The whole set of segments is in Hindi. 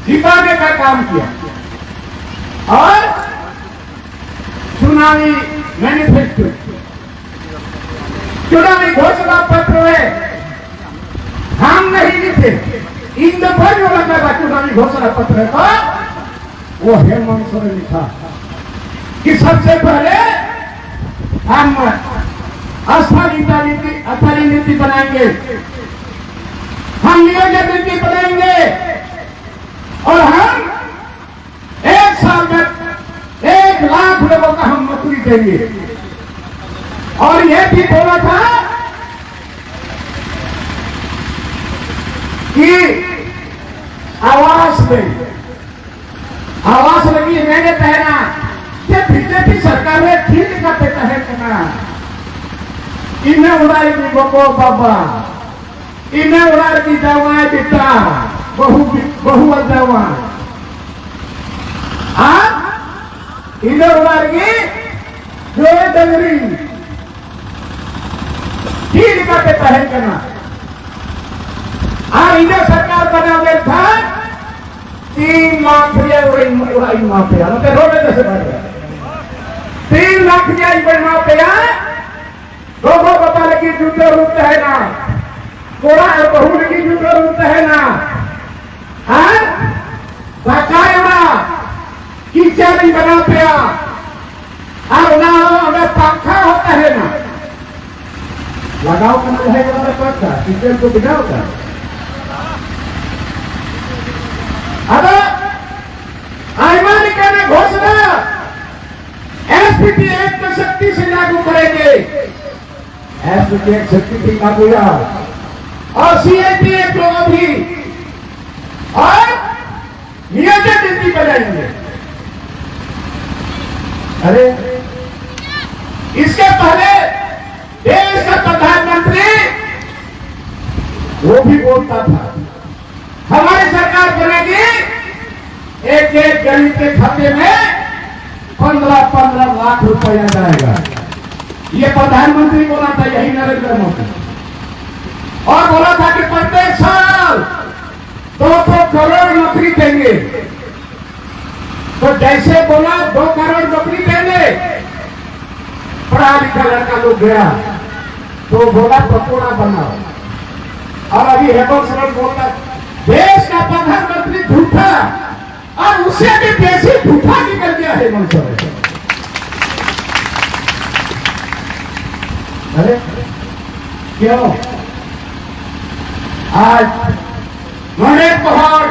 जिताने का काम किया और चुनावी मैनिफेस्टो, चुनावी घोषणा पत्र में हम नहीं लिखे। इन दफा जो लगा चुनावी घोषणा पत्र का वो हेमंत सोरेन लिखा कि सबसे पहले हम स्थायी नीति बनाएंगे, हम नियोजन नीति बनाएंगे और हम 1 साल में 1 लाख लोगों का हम नौकरी देंगे। और यह भी बोला था कि आवास में आवास लगी मैंने कहना कि बीजेपी सरकार ने ठीक करते कहे कहना इन्हें उड़ाई की बको बाबा, इन्हें उड़ाई की दवाएं बेटा बहु दवा इन्हें उड़ाएगी जो डंगरी ठीक करते कहे कहना। इन्हें सरकार बना गया था 3 लाख उड़ाई माफिया रोड कैसे बढ़ गया 3 लाख माफिया लोगों पता लगी जूते रूप है ना कोड़ा और बहू लगी जूते रूप है ना बकाया कीचड़ नहीं बना पाया और ना हमें पंखा होता है ना लगाओ करना है पंखा कीचड़ को बिगाओ का। अब अमेरिका ने घोषणा एसपीटी एक्ट को सख्ती से लागू करेंगे, एसपीटी एक्ट सख्ती से लागू और सीएपी एक्ट को भी और नियोजन नीति बनाएंगे। अरे इसके पहले देश का प्रधानमंत्री वो भी बोलता था हमारी सरकार बनेगी एक गरीब के खाते में 15-15 लाख रुपया जाएगा। ये प्रधानमंत्री बोला था, यही नरेंद्र मोदी, और बोला था कि प्रत्येक साल 2 करोड़ नौकरी देंगे। तो जैसे बोला 2 करोड़ नौकरी देंगे, पढ़ा लिखा लड़का लोग गया तो बोला पकौड़ा बनाओ। और अभी हेमंत सोरेन बोलता देश का प्रधानमंत्री झूठा और उससे भी देशी झूठा निकल गया हेमंत सोरेन। अरे क्यों आज मणिक पहाड़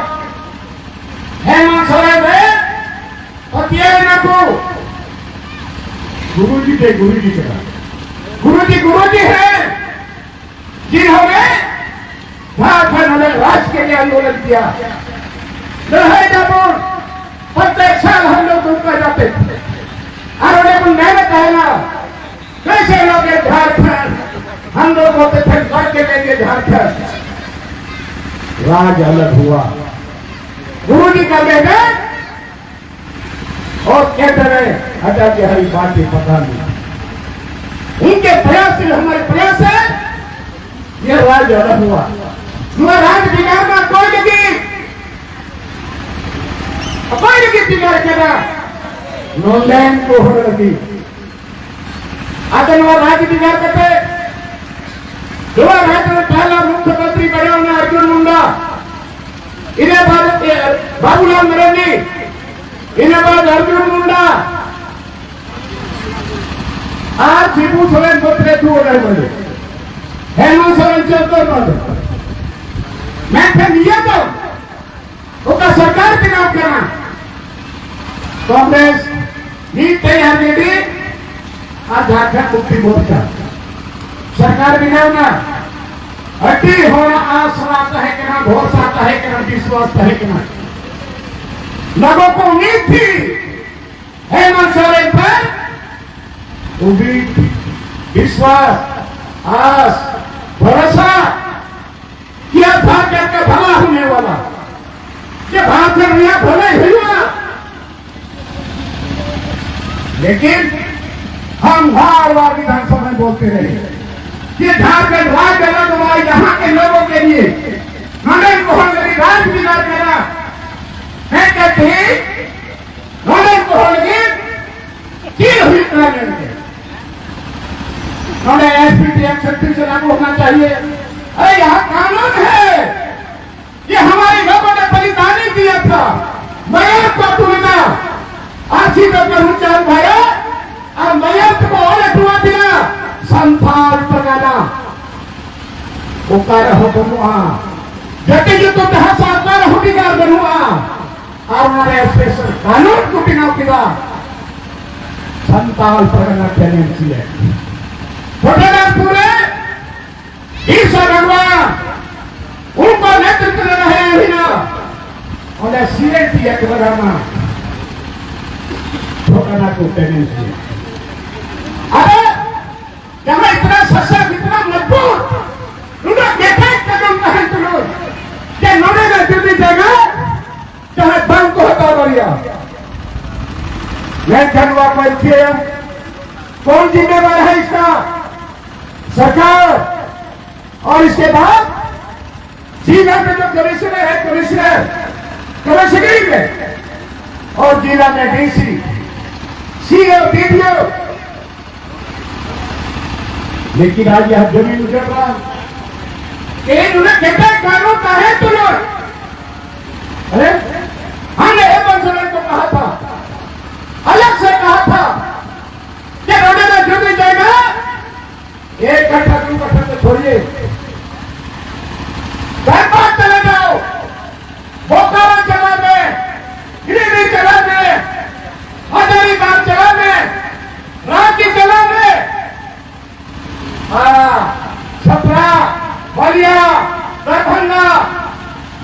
हेमंत सोरेन में गुरु जी थे, गुरु जी है जिन्होंने झारखंड में राज के लिए आंदोलन किया। प्रत्येक साल हम लोग उनका जाते थे और उन्हें मैंने कहना कैसे लोग झारखंड हम लोग होते थे लड़ के लेंगे झारखंड। राज अलग हुआ, गुरु जी का बेटा और कहते रहे अटल बिहारी बात पता नहीं। उनके प्रयास से हमारे प्रयास है यह राज अलग हुआ। राज बिगाड़ना कोई लगी बिगाड़ केगा नोलैंड को हो लगी आतंकवाद राज्य बिगाड़ करते जो राज्य में पहला मुख्यमंत्री बने उन्हें अर्जुन मुंडा, इन्हें बाद बाबूलाल मरांडी, इन्हें बाद अर्जुन मुंडा, आज शिबू सोरेन गोत्रे तू रहे बोले हेमंत सोरेन चौथर बोले मैं थे नियत उसका सरकार के नाम करना कांग्रेस नीट तैयार दी आज झारखंड मुक्ति मोर्चा सरकार भी नहीं ना अड्डी होना आसरा है कि ना भरोसा है कि ना विश्वास है कि ना। लोगों को उम्मीद थी हेमंत सोरेन पर, उम्मीद विश्वास आस भरोसा किया झारखंड का भला होने वाला, कि झारखंड में भले हुआ। लेकिन हम बार बार विधानसभा में बोलते रहे कि झारखंड राज्य अलग हुआ यहाँ के लोगों के लिए। नरेंद्र मोहन यदि राज बिगाड़ करा चाहिए। अरे यहाँ कानून है, ये हमारे लोगों ने बलिदानी दिया था। मैयर को टूटना आशी को चाल भाया और मैयर को और टुआ दिया संथाल पकाना उकार हो बनुआ जटे जो तो तह साकार हो बिगाड़ बनुआ और हमारे स्पेशल कानून को बिना किया संताल पकाना टेंडेंसी है। छोटे पूरे ईसा भगवान उनको नेतृत्व दे रहे हैं बिना उन्हें सीरेट दिया के बगाना छोटा को टेंडेंसी है। अरे यहाँ इतना सशक्त इतना मजबूत उन्होंने देखा कदम कहें तुम क्या नोने में जुड़ी जगह चाहे बंद को हटा बढ़िया मैं जनवा बैठिए कौन जिम्मेवार है इसका? सरकार। और इसके बाद जिला में जो कमिश्नर है कमिश्नरी में और जिला में डीसी सीओ डीडीओ, लेकिन आज यह जमीन उजड़ रहा उन्हें कहता है कानून का है तुम लोग। अरे हमने हेमंत सोरेन को कहा था, अलग से कहा था कि रोडे में जो भी जाएगा एक कट्ठा 2 कट्ठा तो छोड़िए धनबाद चले जाओ, बोकारो चला में, गिरिडीह चला में, हजारीबाग चला में, रांची चला में, छपरा बलिया दरभंगा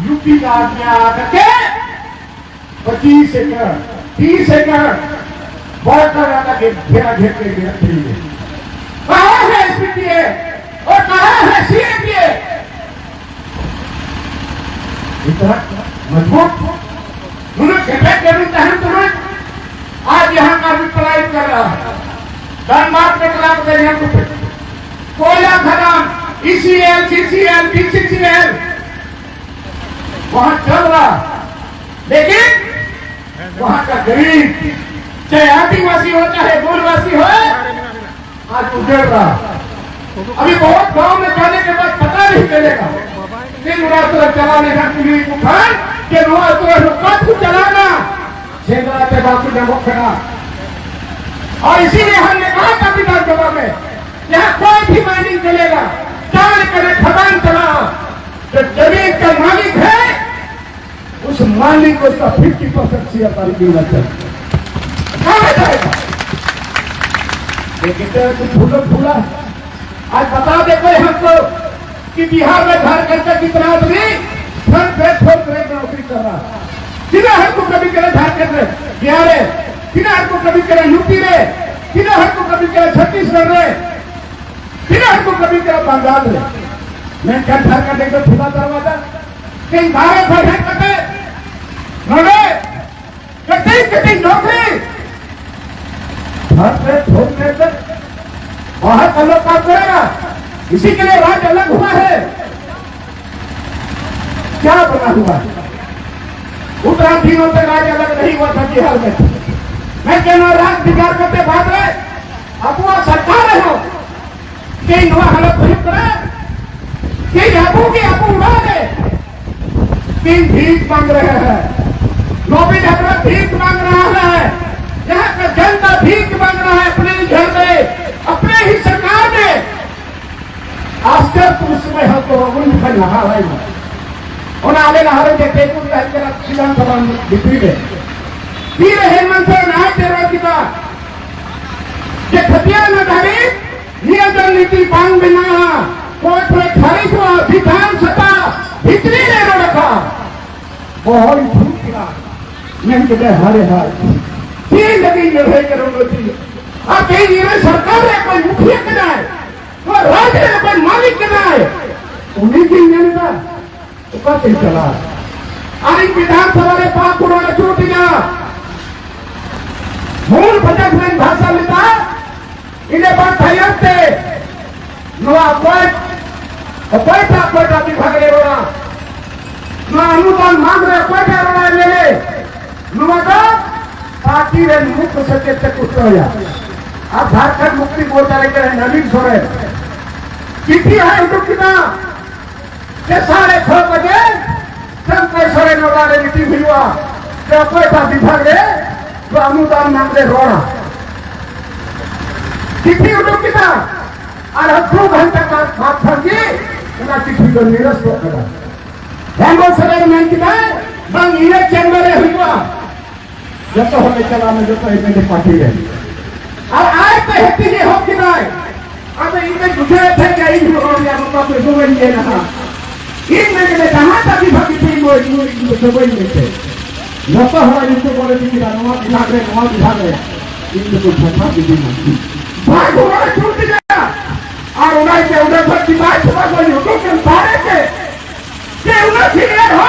यूपी का आदमी आकर के 25 एकड़ 30 एकड़ बढ़कर आकर के घेरा घेर के रखेंगे। कहा है एसपीटीए और कहा है सीएपीए इतना मजबूत उन्होंने तुम्हें आज यहाँ का विपलायन कर रहा है। धनबाद के खिलाफ कोयला खदान ईसीएल सीसीएल बीसीसीएल वहां चल रहा, लेकिन वहां का गरीब चाहे आदिवासी हो चाहे मूलवासी हो आज उजड़ रहा। अभी बहुत गांव में जाने के बाद पता नहीं चलेगा दिन रात चलाने का पुलिस तूफान के कद चलाना सेंद्रा के बाकी जगह खड़ा। और इसीलिए हमने कहा था विधानसभा में यहाँ कोई भी माइनिंग चलेगा चाल करे खदान चला, जो जमीन का मालिक है उस मालिक को उसका 50% शेयर तारीख मिलना चाहिए। कहा जाएगा लेकिन फूला आज बता दे कोई हमको कि बिहार में झारखंड का कितना आदमी नौकरी कर रहा है। किना हमको कभी करे झारखंड में बिहार है, किना हमको कभी करे यूपी रे, किना हमको कभी करे छत्तीसगढ़ रे, किना हमको कभी करे बंगाल रे। मैं क्या झारखंड एक खुला दरवाजा कहीं भारत भर कटे कटे नौकरी वहां का लोग काम करेगा। इसी के लिए राज्य अलग हुआ है। क्या बना हुआ है? उत्तराखंड से राज्य अलग नहीं हुआ था बिहार में। मैं कहना राज्य बिगाड़ करते भाग रहे अब वह सरकार है हो कहीं नवा हालत नहीं करे कहीं आपू की आपू उड़ा दे कहीं भीख मांग रहे हैं। नौकरी अपना भीख मांग रहा है, यहाँ का जनता भीख मांग रहा है अपने घर में अपने ही सरकार में। आजकल तो उसमें हम तो उन नहा रहे हैं और आगे नहा रहे थे विधानसभा बिक्री में फिर हेमंत सोरेन आए तेरह की बात ये खतिया नगारी नियोजन नीति पांग बिना कोई खारिज हुआ विधानसभा भितरी ने रखा बहुत झूठ गिरा नहीं कहते हरे हार तीन लगी निर्भय करोगे और कहीं सरकार है कोई मुखिया करना है कोई राज्य है कोई मालिक करना है उन्हीं की जनता उपस्थित चला आज विधानसभा ने 5 करोड़ छूट दिया मूल बजट में भाषा लेता इन्हें बात तैयार थे नवा पैसा विभाग ले रोड़ा न अनुदान मांग रहे पैसा रोड़ा ले ले नुआ पार्टी रे मुख्य सचेतक कुछ हो अब झारखंड मुक्ति मोर्चा लेकर नवीन सोरेन चिट्ठी है दुखिता के 6:30 बजे शंकरेश्वर नौलारे मीटिंग हुआ पैसा विभागे तो अनुदान मांगले रोड़ा चिट्ठी दुखिता और 2 घंटे का बात थी उना चिट्ठी को निरस्त करा हेमोसरे में किता बंग इने चेंबरे हुआ जब तो हमें चला में जो तो इतने पार्टी है और आए पे हेती नहीं हो कि नहीं अब इनके दूसरे थे क्या इन लोगों या उनका कोई सुबह नहीं है ना इन में के जहां तक भी भक्ति थी वो इन सुबह नहीं थे जब तो हमारे इनको बोले थी कि नवा विभाग है इनको छठा विधि नहीं भाई हमारे छूट गया और उन्हें के उधर पर की बात सुबह को यूट्यूब के सारे के उन्हें सीनियर हो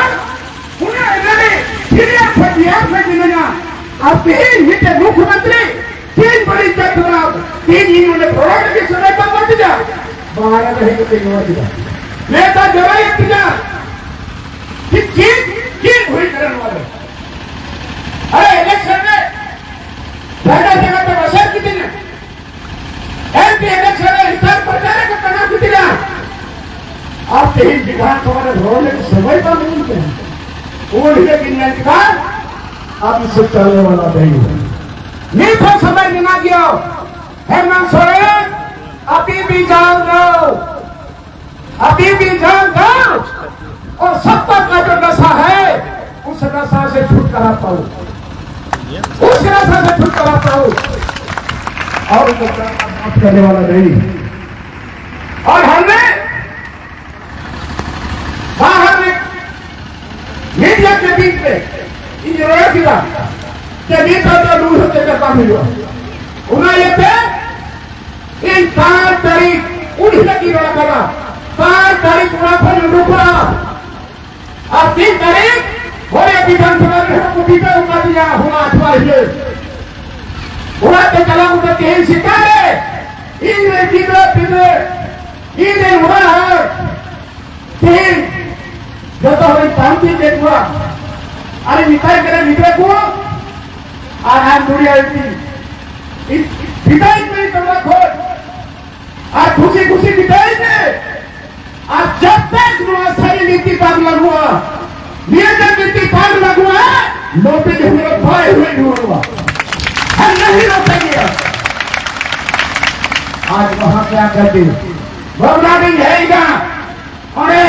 उन्हें इन्होंने सीनियर फटियार से जिलेगा और 3 हिट मुख्यमंत्री 3 बड़ी चतुराव 3 इन्होंने प्रोग्राम की सुनाई पर मत जा बाहर रहे तो तीन मत जा नेता जवाई किया कि चीज हुई करने वाले अरे इलेक्शन में जगह पे असर कितनी है एमपी इलेक्शन में स्तर प्रचार का करना कितनी है आप यही विधानसभा में रोने की समय पर मिलते हैं वो लेकिन का आप इससे चलने वाला नहीं है नहीं तो समय निमा गया हेमंत सोरेन अभी भी जान दो और सत्ता का जो नशा है उस नशा से छुटकारा पाओ उस नशा से छुटकारा पाओ और बात करने वाला नहीं और हमने बाहर में मीडिया के बीच में इंजीनियर किया कि नेता जो दूर होते का काम हुआ उन्हें ये थे इन 4 तारीख उन्हीं की रोड़ा करा 4 तारीख उड़ा पर रुका और 3 तारीख होने विधानसभा में हमको पीछे उठा दिया हुआ अथवा ये उड़ा के चला उधर के ही शिकारे इन्हें इन्हें उड़ा है 3 जो तो हमें शांति देखा अरे निकाय करे निकले को और हम दुनिया इस विदाई में तो रखो और खुशी खुशी विदाई में और जब तक सारी नीति काम लगुआ नियोजन नीति काम लगुआ लोटे जो मेरे भाई हुए ढूंढुआ हम नहीं रोकेंगे आज वहां क्या करते बगड़ा नहीं है इधर अरे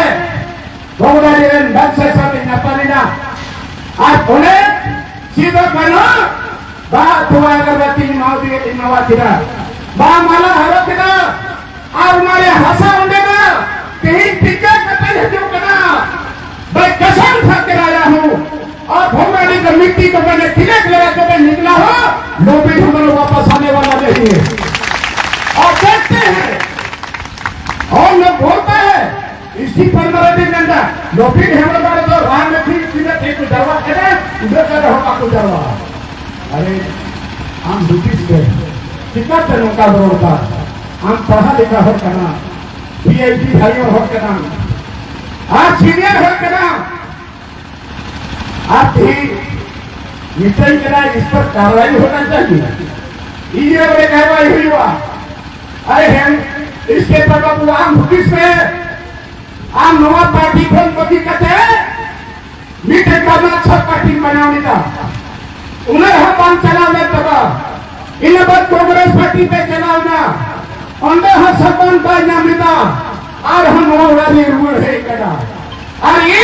बगड़ा नहीं ढंग से सब नेपालीना आज उन्हें सीधा कहना बात हुआ अगरबत्ती माउदी के नवाजिरा बा माला हरो किना और हमारे हंसा उंडेगा कहीं टिक्का कतल है जो कना मैं कसम खा के आया हूँ और भगवानी का मिट्टी को मैंने तिलक लगा के मैं निकला हूँ लोभी हमारे वापस आने वाला नहीं है और देखते हैं और लोग बोलता है इसी पर मरते गंदा लोभी हमारे बारे तो राम में फिर सीधे एक दरवा करे उधर कर होगा को दरवा अरे हम ब्रिटिश के कितना तरह का रोड था हम पढ़ा लिखा हो करना पीएचडी भाइयों हो करना आज सीनियर हो करना आप ही निश्चय करा इस पर कार्रवाई होना चाहिए ये बड़े कार्रवाई हुई हुआ अरे हम इसके पर आम ब्रिटिश में आम नवा पार्टी को मोदी कहते हैं मीठे का अच्छा पार्टी बनाने का उन्हें हम चलाने तबा इन्हें बस कांग्रेस पार्टी पे चलाना उन्हें हम सबन का नामिता और हम वाली रूल है करा और ये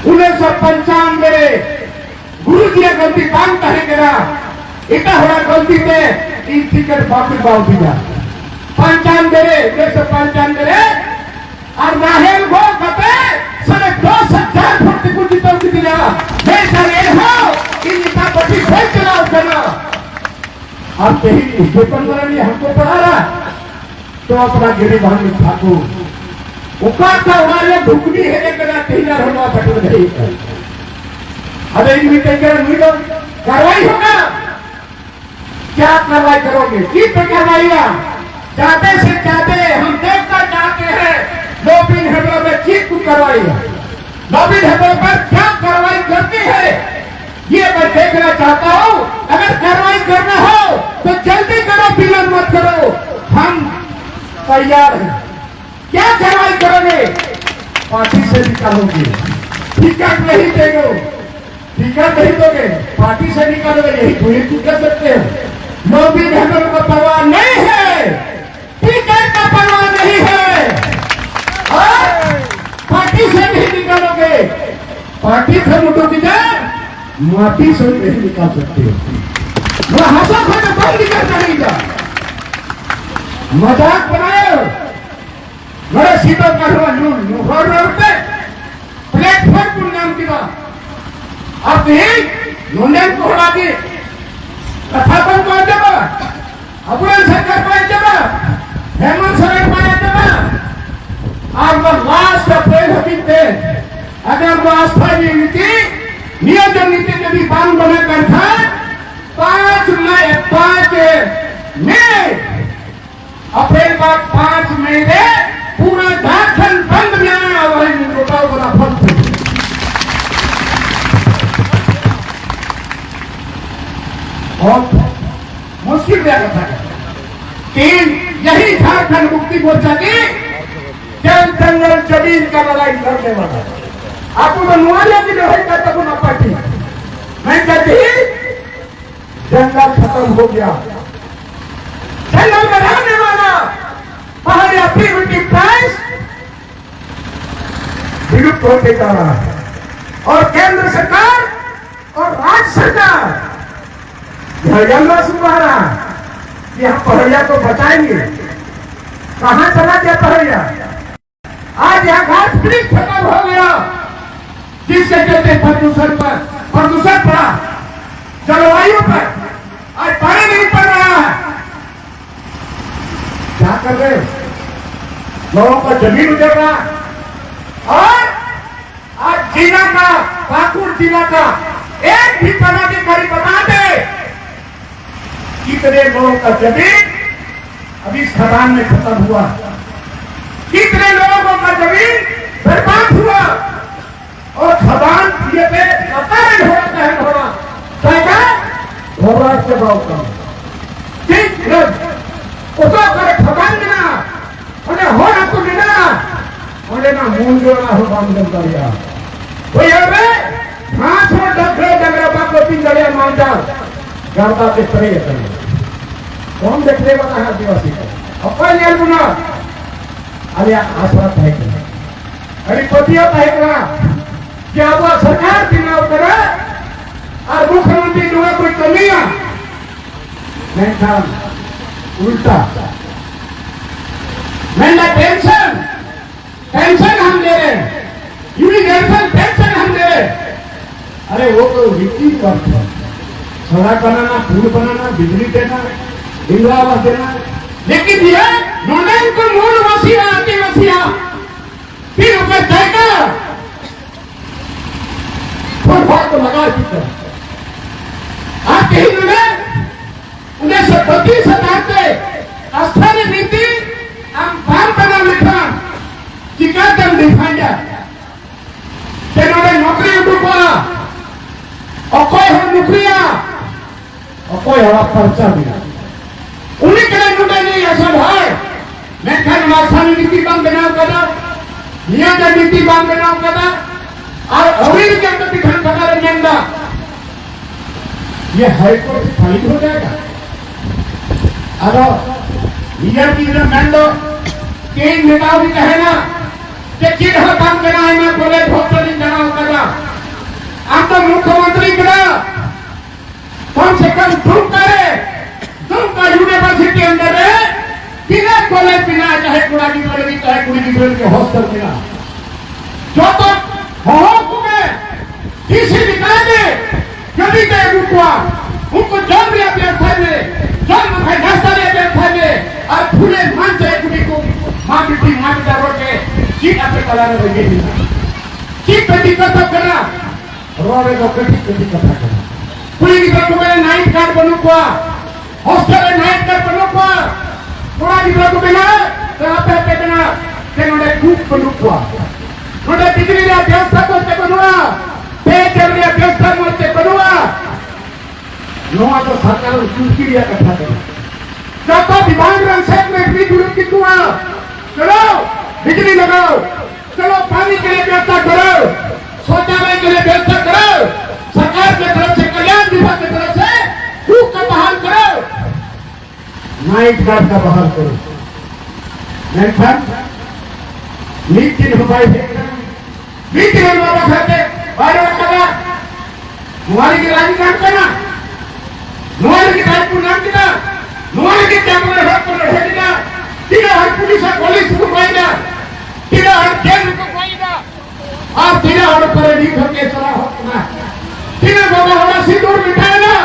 1995 गुरु जी गलती काम कहे करा इतना बड़ा गलती पे इन टिकट वापस बाव दिया 95 और नाहेल को कते सने 10,000 फुट कुछ तो दिया मैं सरे हो इन का पटी खोल चलाओ करना आप कहीं दुकान वाले हमको पढ़ा रहा तो अपना गिरिबान में ठाकुर उकार का वाले ढुकनी है एक ना टीलर होना पटल नहीं अरे इनमें कहीं कर नहीं लो कार्रवाई होगा क्या कार्रवाई करोगे किस पर कार्रवाई चाहते से चाहते हम देखना चाहते हैं लोबिन हेडर में चीज कार्रवाई लोबिन हेडर पर क्या कार्रवाई करती है ये मैं देखना चाहता हूँ अगर कार्रवाई करना हो तो जल्दी करो विलंब मत करो हम तैयार है। क्या कार्रवाई करोगे? पार्टी से निकालोगे, टिकट नहीं देंगे, टिकट नहीं दोगे, पार्टी से निकालोगे, यही तो कर सकते हो। मोदी बहनों को परवाह नहीं है, टिकट का परवाह नहीं है, और पार्टी से नहीं निकालोगे। पार्टी से मुटोगी जाए, माटी से नहीं निकाल सकते हो। वो हंसा खोटा बंद करना नहीं जा, मजाक बनाए बड़े सीटों का रोड पे प्लेटफॉर्म को नाम दिया। अब यूनियन को हटा दी, कथापन को जब अबुल सरकार को जब हेमंत सोरेन को जब और वो लास्ट अप्रैल हकीम थे, अगर वो आस्था नीति नियोजन नीति के भी बांध बनाकर था 5 अप्रैल बाद 5 मई से पूरा झारखंड बंद में आया। वही गोटाओ बड़ा फल थे। और मुश्किल क्या कथा है तीन, यही झारखंड मुक्ति मोर्चा की जल जंगल जमीन का लड़ाई लड़ने वाला। आपको तो नुआलिया की लड़ाई करता को ना पार्टी मैं कहती जंगल खत्म हो गया, जंगल में रहने वाला पहाड़िया प्रीमिटिव प्राइस विलुप्त होते जा रहा है। और केंद्र सरकार और राज्य सरकार यह जंगल सुना रहा कि हम पहाड़िया को बचाएंगे। कहां चला गया पहाड़िया? आज यह घास वृक्ष खत्म हो गया, जिसके चलते प्रदूषण पड़ा, जलवायु पर आज पानी नहीं पड़ रहा है। क्या कर रहे हो? लोगों का जमीन उजड़ रहा, और आज जिला का, पाकुड़ जिला का एक भी पदाधिकारी बता दे कितने लोगों का जमीन अभी इस खदान में खत्म हुआ, कितने लोगों का जमीन बर्बाद हुआ। और खदान ये पे पता नहीं हो रहा है, घोड़ा से भाव कम ठीक उसको करे खदान देना उन्हें हो ना तो देना उन्हें ना मूल जोड़ा हो काम करिया वही है घास और डगरे डगरे बाको तीन जड़े मान जाओ गर्दा के परे करें कौन देखने वाला है आदिवासी को अपन यार गुना अरे आसरा है अरे पतिया है क्या वो सरकार चुनाव करे और मुख्यमंत्री जो है कोई कमियां नहीं था, उल्टा महंगा पेंशन हम दे रहे हैं, यूनिवर्सल पेंशन हम दे रहे हैं। अरे वो तो वित्तीय वर्ष है, सड़क बनाना, पुल बनाना, बिजली देना, इंदिरा आवास देना, लेकिन ये नोडल को मूल वसीला आदिवासिया फिर ऊपर जाएगा को लगा चुका आप यही उन्हें 1932 स्थानीय नीति बार बना लिखा चिकातम दिखाया नौकरी उठा अकोय हो नुकरिया अकोय हो पर्चा दिया उन्हीं के लिए नुटे नहीं ऐसा है मैं स्थानीय नीति बांध बनाओ कदा नियोजन नीति बांध बनाओ कदा और अभी के अंदर दिखाने प्रकार नियंदा ये हाईकोर्ट से फाइल हो जाएगा। अब नियर की जो मैंडो तीन नेताओं भी कहे ना कि किन हो काम करना है मैं बोले भोक्ता नहीं करना होगा आप तो मुख्यमंत्री करा कम से कम तुम का यूनिवर्सिटी अंदर है बिना कॉलेज बिना चाहे कुड़ा की कॉलेज चाहे कुड़ी की कॉलेज के हॉस्टल बिना जो तो किसी निकाय में कभी गए उनको जन्म लिया व्यवस्था में जन्म नाश्ता लिया व्यवस्था में और खुले मन से कुड़ी को माँ पिता रोके चीट अपने कला में लगे चीट पे दिक्कत करना रोवे को कटी कथा करना कुड़ी की तरफ मेरे नाइट कार्ड बनू हुआ हॉस्टल में नाइट कार्ड बनू हुआ थोड़ा की तरफ बिना तो आप बिना तेनोड़े खूब बनू हुआ नोटे बिजली लिया व्यवस्था को बनवा पेट्रोल लिया व्यवस्था मोर्चे बनवा नोआ तो सरकार चुटकी लिया कथा करना जब तो विभाग रंग से में भी जुड़ की हुआ चलो बिजली लगाओ, चलो पानी के लिए व्यवस्था करो, शौचालय के लिए व्यवस्था करो, सरकार की तरफ से, कल्याण विभाग की तरफ से कूप का बहाल करो, नाइट गार्ड का बहाल करो। मीटिंग हमारे मीटिंग हमारा खाते बारे में कहा मुआरी की राजी काम करना, मुआरी की राजपुर नाम किया, मुआरी के कैमरे हर पर रहेगा, तीनों हर पुलिस को पाएगा, तीनों हर जेल को पाएगा, और तीनों हर पर नींद होके चला होगा, तीनों लोगों हमारा सिंदूर मिटाएगा,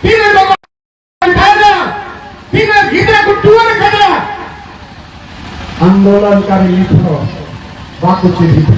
तीनों लोगों मिटाएगा, तीनों गीता को टूर करना, आंदोलन का रिलीफ हो, बाकी चीज